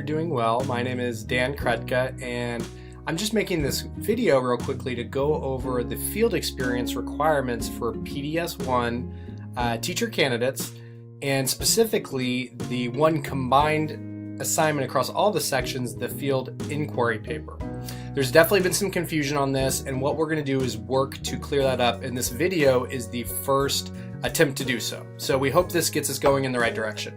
you're doing well. My name is Dan Kredka, and I'm just making this video real quickly to go over the field experience requirements for PDS-1 teacher candidates, and specifically the one combined assignment across all the sections, the field inquiry paper. There's definitely been some confusion on this, and what we're going to do is work to clear that up, and this video is the first attempt to do so. So we hope this gets us going in the right direction.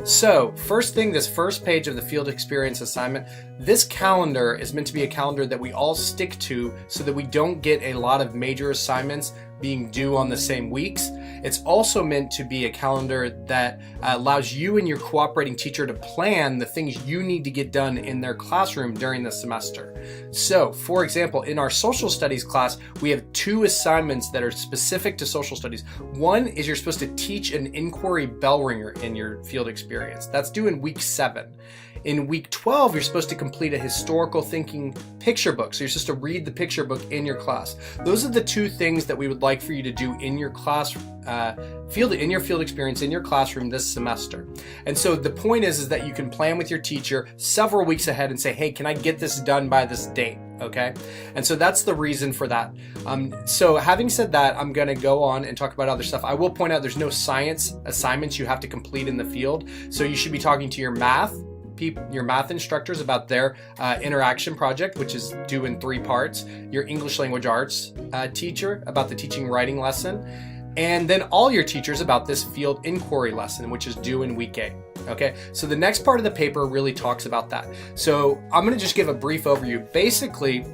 So first thing, this first page of the field experience assignment, this calendar is meant to be a calendar that we all stick to so that we don't get a lot of major assignments being due on the same weeks. It's also meant to be a calendar that allows you and your cooperating teacher to plan the things you need to get done in their classroom during the semester. So, for example, in our social studies class, we have 2 assignments that are specific to social studies. One is you're supposed to teach an inquiry bell ringer in your field experience. That's due in week 7. In week 12, you're supposed to complete a historical thinking picture book. So you're supposed to read the picture book in your class. Those are the 2 things that we would like for you to do in your class, field experience in your classroom this semester. And so the point is that you can plan with your teacher several weeks ahead and say, hey, can I get this done by this date? Okay. And so that's the reason for that. So having said that, I'm going to go on and talk about other stuff. I will point out there's no science assignments you have to complete in the field. So you should be talking to your math instructors about their interaction project, which is due in 3 parts, your English language arts teacher about the teaching writing lesson, and then all your teachers about this field inquiry lesson, which is due in week 8. Okay, so the next part of the paper really talks about that. So I'm going to just give a brief overview. Basically,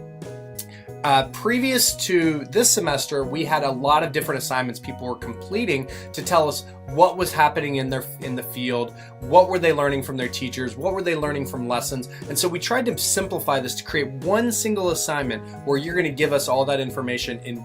previous to this semester, we had a lot of different assignments people were completing to tell us what was happening in the field, what were they learning from their teachers, what were they learning from lessons. And so we tried to simplify this to create one single assignment where you're going to give us all that information in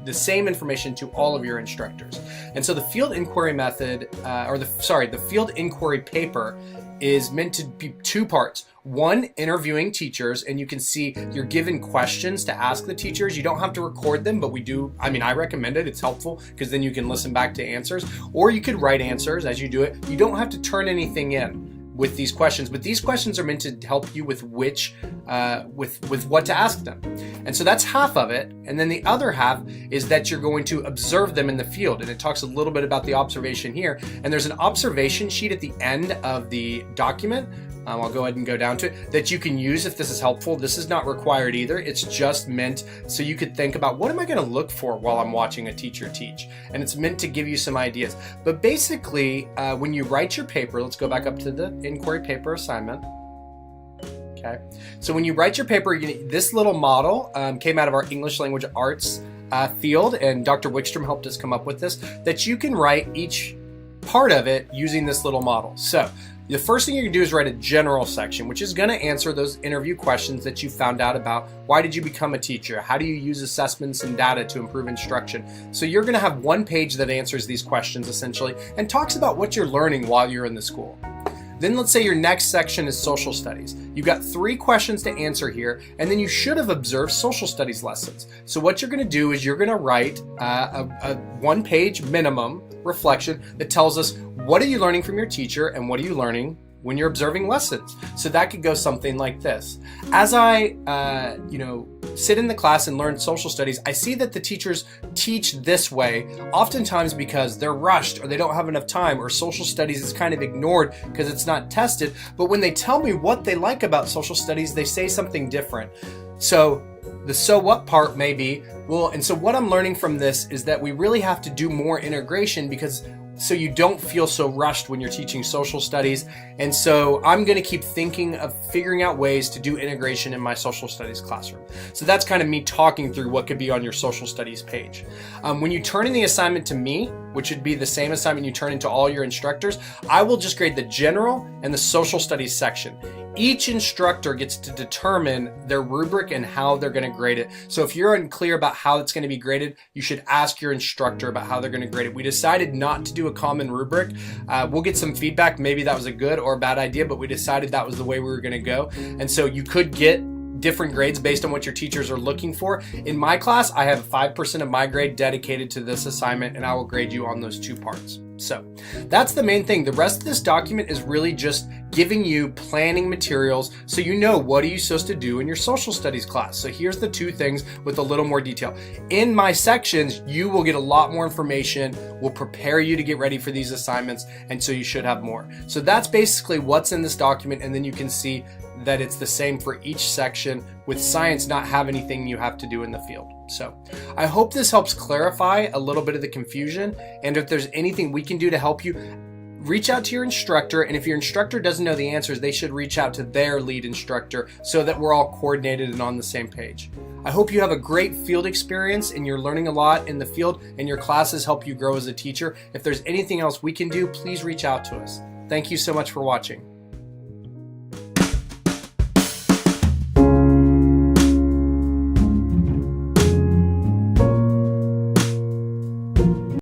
the same information to all of your instructors. And so the field inquiry method, the field inquiry paper is meant to be 2 parts. One, interviewing teachers, and you can see you're given questions to ask the teachers. You don't have to record them, but I recommend it. It's helpful because then you can listen back to answers, or you could write answers as you do it. You don't have to turn anything in with these questions, but these questions are meant to help you with with what to ask them. And so that's half of it. And then the other half is that you're going to observe them in the field. And it talks a little bit about the observation here. And there's an observation sheet at the end of the document. I'll go ahead and go down to it, that you can use if this is helpful. This is not required either. It's just meant so you could think about, what am I going to look for while I'm watching a teacher teach? And it's meant to give you some ideas. But basically, when you write your paper, let's go back up to the inquiry paper assignment. Okay. So when you write your paper, this little model came out of our English language arts field, and Dr. Wickstrom helped us come up with this, that you can write each part of it using this little model. So the first thing you can do is write a general section, which is going to answer those interview questions that you found out about. Why did you become a teacher? How do you use assessments and data to improve instruction? So you're going to have one page that answers these questions essentially and talks about what you're learning while you're in the school. Then let's say your next section is social studies. You've got 3 questions to answer here, and then you should have observed social studies lessons. So what you're going to do is you're going to write a 1-page minimum reflection that tells us, what are you learning from your teacher and what are you learning when you're observing lessons? So that could go something like this. As I sit in the class and learn social studies, I see that the teachers teach this way, oftentimes because they're rushed or they don't have enough time, or social studies is kind of ignored because it's not tested. But when they tell me what they like about social studies, they say something different. So the so what part may be, and so what I'm learning from this is that we really have to do more integration so you don't feel so rushed when you're teaching social studies. And so I'm going to keep thinking of figuring out ways to do integration in my social studies classroom. So that's kind of me talking through what could be on your social studies page. When you turn in the assignment to me, which would be the same assignment you turn into all your instructors, I will just grade the general and the social studies section. Each instructor gets to determine their rubric and how they're going to grade it. So if you're unclear about how it's going to be graded, you should ask your instructor about how they're going to grade it. We decided not to do a common rubric. We'll get some feedback. Maybe that was a good or a bad idea, but we decided that was the way we were going to go. And so you could get different grades based on what your teachers are looking for. In my class, I have 5% of my grade dedicated to this assignment, and I will grade you on those 2 parts. So that's the main thing. The rest of this document is really just giving you planning materials so you know what are you supposed to do in your social studies class. So here's the two things with a little more detail. In my sections, you will get a lot more information. We'll prepare you to get ready for these assignments, and so you should have more. So that's basically what's in this document, and then you can see that it's the same for each section, with science not have anything you have to do in the field. So I hope this helps clarify a little bit of the confusion, and if there's anything we can do to help you, reach out to your instructor, and if your instructor doesn't know the answers, they should reach out to their lead instructor so that we're all coordinated and on the same page. I hope you have a great field experience and you're learning a lot in the field and your classes help you grow as a teacher. If there's anything else we can do, please reach out to us. Thank you so much for watching.